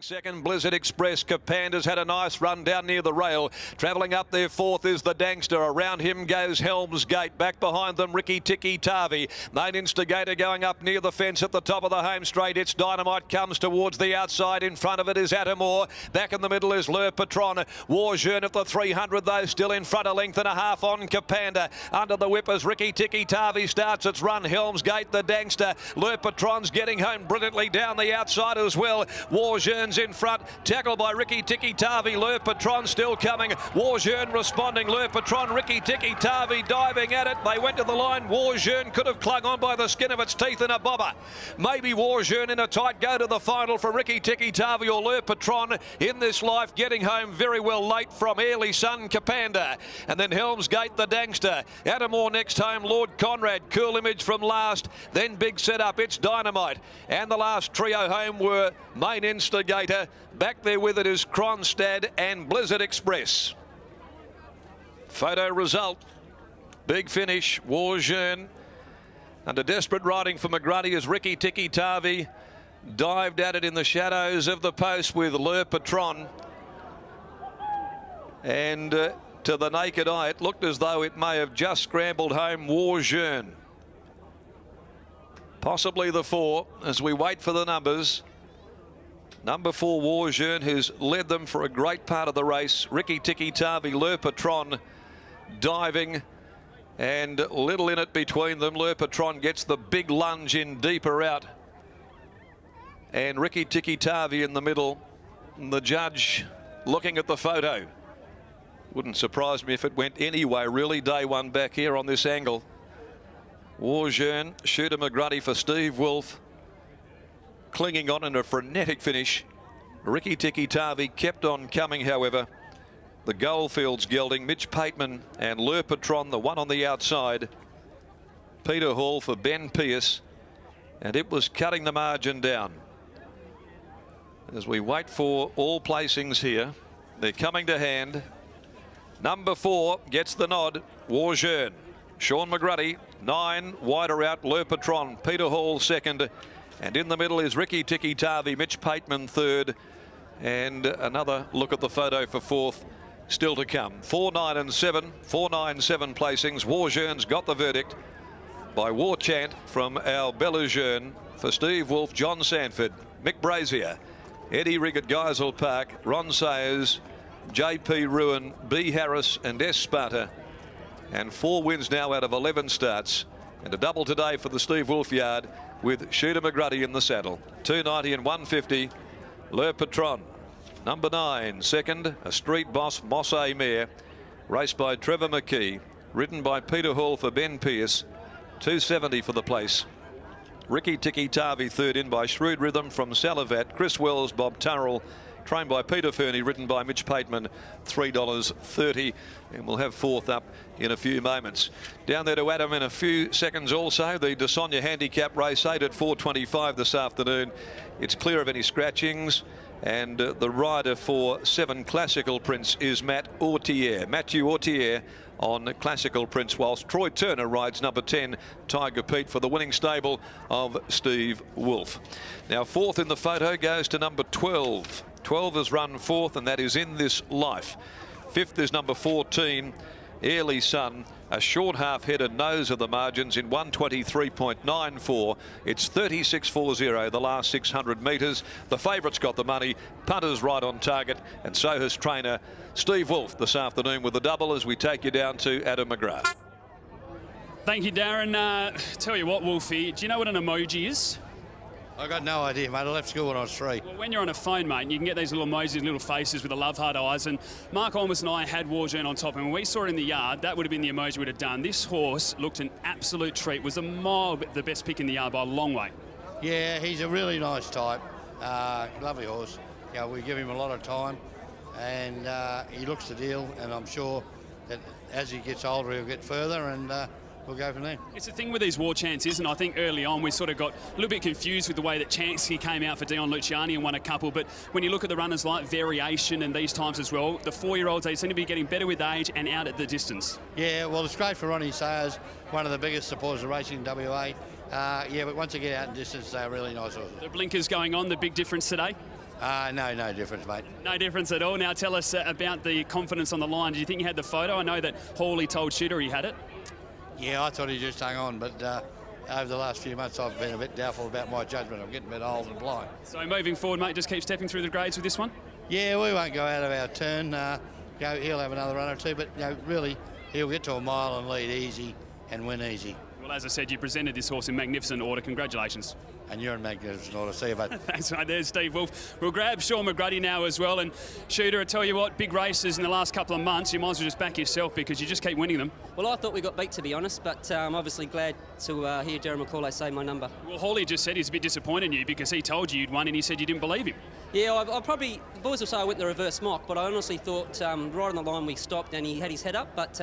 Second, Blizzard Express. Capanda's had a nice run down near the rail. Travelling up there fourth is the Dangster. Around him goes Helms Gate. Back behind them, Ricky Tiki Tavi. Main Instigator going up near the fence at the top of the home straight. It's Dynamite comes towards the outside. In front of it is Atamore. Back in the middle is Le Patron. Warjeune at the 300 though, still in front, a length and a half on Capanda. Under the whip as Ricky Tiki Tavi starts its run. Helms Gate, the Dangster. Le Patron's getting home brilliantly down the outside as well. Warjeune's in front, tackled by Ricky Tiki Tavi. Le Patron still coming. Warjeune responding. Le Patron, Ricky Tiki Tavi diving at it. They went to the line. Warjeune could have clung on by the skin of its teeth in a bobber. Maybe Warjeune in a tight go to the final for Ricky Tiki Tavi or Le Patron in this life, getting home very well late from Early Sun Capanda. And then Helms Gate, the Dangster. Atamore next home, Lord Conrad. Cool Image from last. Then big setup, it's Dynamite. And the last trio home were Main Instigator. Back there with it is Kronstad and Blizzard Express. Photo result. Big finish. Warjeune under desperate riding for McGrady as Ricky Tiki Tavi dived at it in the shadows of the post with Le Patron. And to the naked eye, it looked as though it may have just scrambled home Warjeune. Possibly the 4 as we wait for the numbers. Number 4, Warjeune, who's led them for a great part of the race. Ricky Tiki Tavi, Le Patron diving, and little in it between them. Le Patron gets the big lunge in deeper out, and Ricky Tiki Tavi in the middle. And the judge looking at the photo. Wouldn't surprise me if it went anyway, really. Day one back here on this angle. Warjeune, Shooter McGrady for Steve Wolf, clinging on in a frenetic finish. Ricky Tiki Tavi kept on coming, however. The Goldfields gelding, Mitch Pateman and Le Patron, the one on the outside. Peter Hall for Ben Pearce, and it was cutting the margin down. As we wait for all placings here, they're coming to hand. Number 4 gets the nod, Warjeune. Sean McGrady, 9, wider out, Le Patron. Peter Hall second, and in the middle is Ricky Tiki Tavi, Mitch Pateman third, and another look at the photo for 4th still to come. 4, 9 and 7, 4, 9, 7 placings. Warjeune's got the verdict by War Chant from our Bellejeune for Steve Wolf, John Sanford, Mick Brazier, Eddie Rigg at Geisel Park, Ron Sayers, JP Ruin, B Harris and S Sparta. And 4 wins now out of 11 starts, and a double today for the Steve Wolf yard with Shooter McGrady in the saddle. 290 and 150. Le Patron, number 9, second, a Street Boss Mosse mare, raced by Trevor McKee, ridden by Peter Hall for Ben Pearce. 270 for the place. Ricky Tiki Tavi third in by Shrewd Rhythm from Salavat. Chris Wells, Bob Turrell, trained by Peter Fernie, ridden by Mitch Pateman, $3.30, and we'll have 4th up in a few moments. Down there to Adam in a few seconds also. The De Sonia Handicap race 8 at 4:25 this afternoon. It's clear of any scratchings, and the rider for 7 Classical Prince is Matthew Autier on Classical Prince, whilst Troy Turner rides number 10, Tiger Pete, for the winning stable of Steve Wolf. Now 4th in the photo goes to number 12. 12 has run 4th, and that is In This Life. 5th is number 14, Early Sun, a short half-headed nose of the margins in 123.94. It's 36.40 the last 600 metres. The favourite's got the money. Punter's right on target, and so has trainer Steve Wolf this afternoon with the double as we take you down to Adam McGrath. Thank you, Darren. Tell you what, Wolfie, do you know what an emoji is? I got no idea, mate. I left school when I was 3. Well, when you're on a phone, mate, and you can get these little emojis, little faces with the love heart eyes, and Mark Olmos and I had Warjeune on top, and when we saw it in the yard, that would have been the emoji we'd have done. This horse looked an absolute treat. Was a mile the best pick in the yard by a long way. Yeah, he's a really nice type. Lovely horse. Yeah, we give him a lot of time, and he looks the deal, and I'm sure that as he gets older, he'll get further, and we'll go from there. It's the thing with these War Chants, isn't it? I think early on we sort of got a little bit confused with the way that Chansky came out for Dion Luciani and won a couple, but when you look at the runners like Variation and these times as well, the 4-year-olds, they seem to be getting better with age and out at the distance. Yeah, well, it's great for Ronnie Sayers, one of the biggest supporters of racing in WA. Yeah, but once they get out in distance, they're really nice horses. The blinkers going on, the big difference today? No difference, mate. No difference at all. Now tell us about the confidence on the line. Do you think you had the photo? I know that Hawley told Shooter he had it. Yeah, I thought he just hung on, but over the last few months I've been a bit doubtful about my judgment. I'm getting a bit old and blind. So moving forward, mate, just keep stepping through the grades with this one? Yeah, we won't go out of our turn. He'll have another run or two, but really he'll get to a mile and lead easy and win easy. Well, as I said, you presented this horse in magnificent order. Congratulations. And you're in magnificent order. See you, bud. That's right, there's Steve Wolf. We'll grab Sean McGrady now as well. And Shooter, I tell you what, big races in the last couple of months, you might as well just back yourself because you just keep winning them. Well, I thought we got beat, to be honest, but I'm obviously glad to hear Jeremy McCauley say my number. Well, Hawley just said he's a bit disappointed in you because he told you you'd won and he said you didn't believe him. Yeah, I probably, the boys will say I went the reverse mock, but I honestly thought right on the line we stopped and he had his head up, but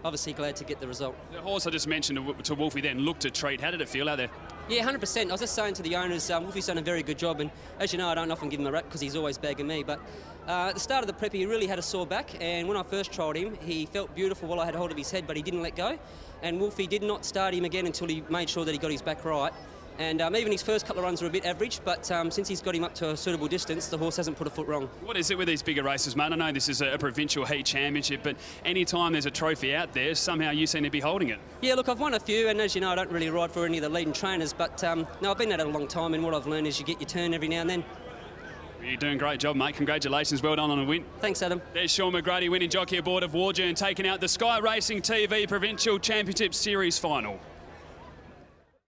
obviously glad to get the result. The horse I just mentioned to Wolfie then looked a treat. How did it feel out there? Yeah, 100%. I was just saying to the owners, Wolfie's done a very good job, and as you know, I don't often give him a rap because he's always bagging me, but at the start of the prep, he really had a sore back, and when I first trialled him, he felt beautiful while I had hold of his head, but he didn't let go, and Wolfie did not start him again until he made sure that he got his back right. And even his first couple of runs were a bit average, but since he's got him up to a suitable distance, the horse hasn't put a foot wrong. What is it with these bigger races, mate? I know this is a provincial heat championship, but any time there's a trophy out there, somehow you seem to be holding it. Yeah, look, I've won a few, and as you know, I don't really ride for any of the leading trainers, but no, I've been at it a long time, and what I've learned is you get your turn every now and then. You're doing a great job, mate. Congratulations. Well done on a win. Thanks, Adam. There's Sean McGrady winning jockey aboard of Warjourn, taking out the Sky Racing TV Provincial Championship Series final.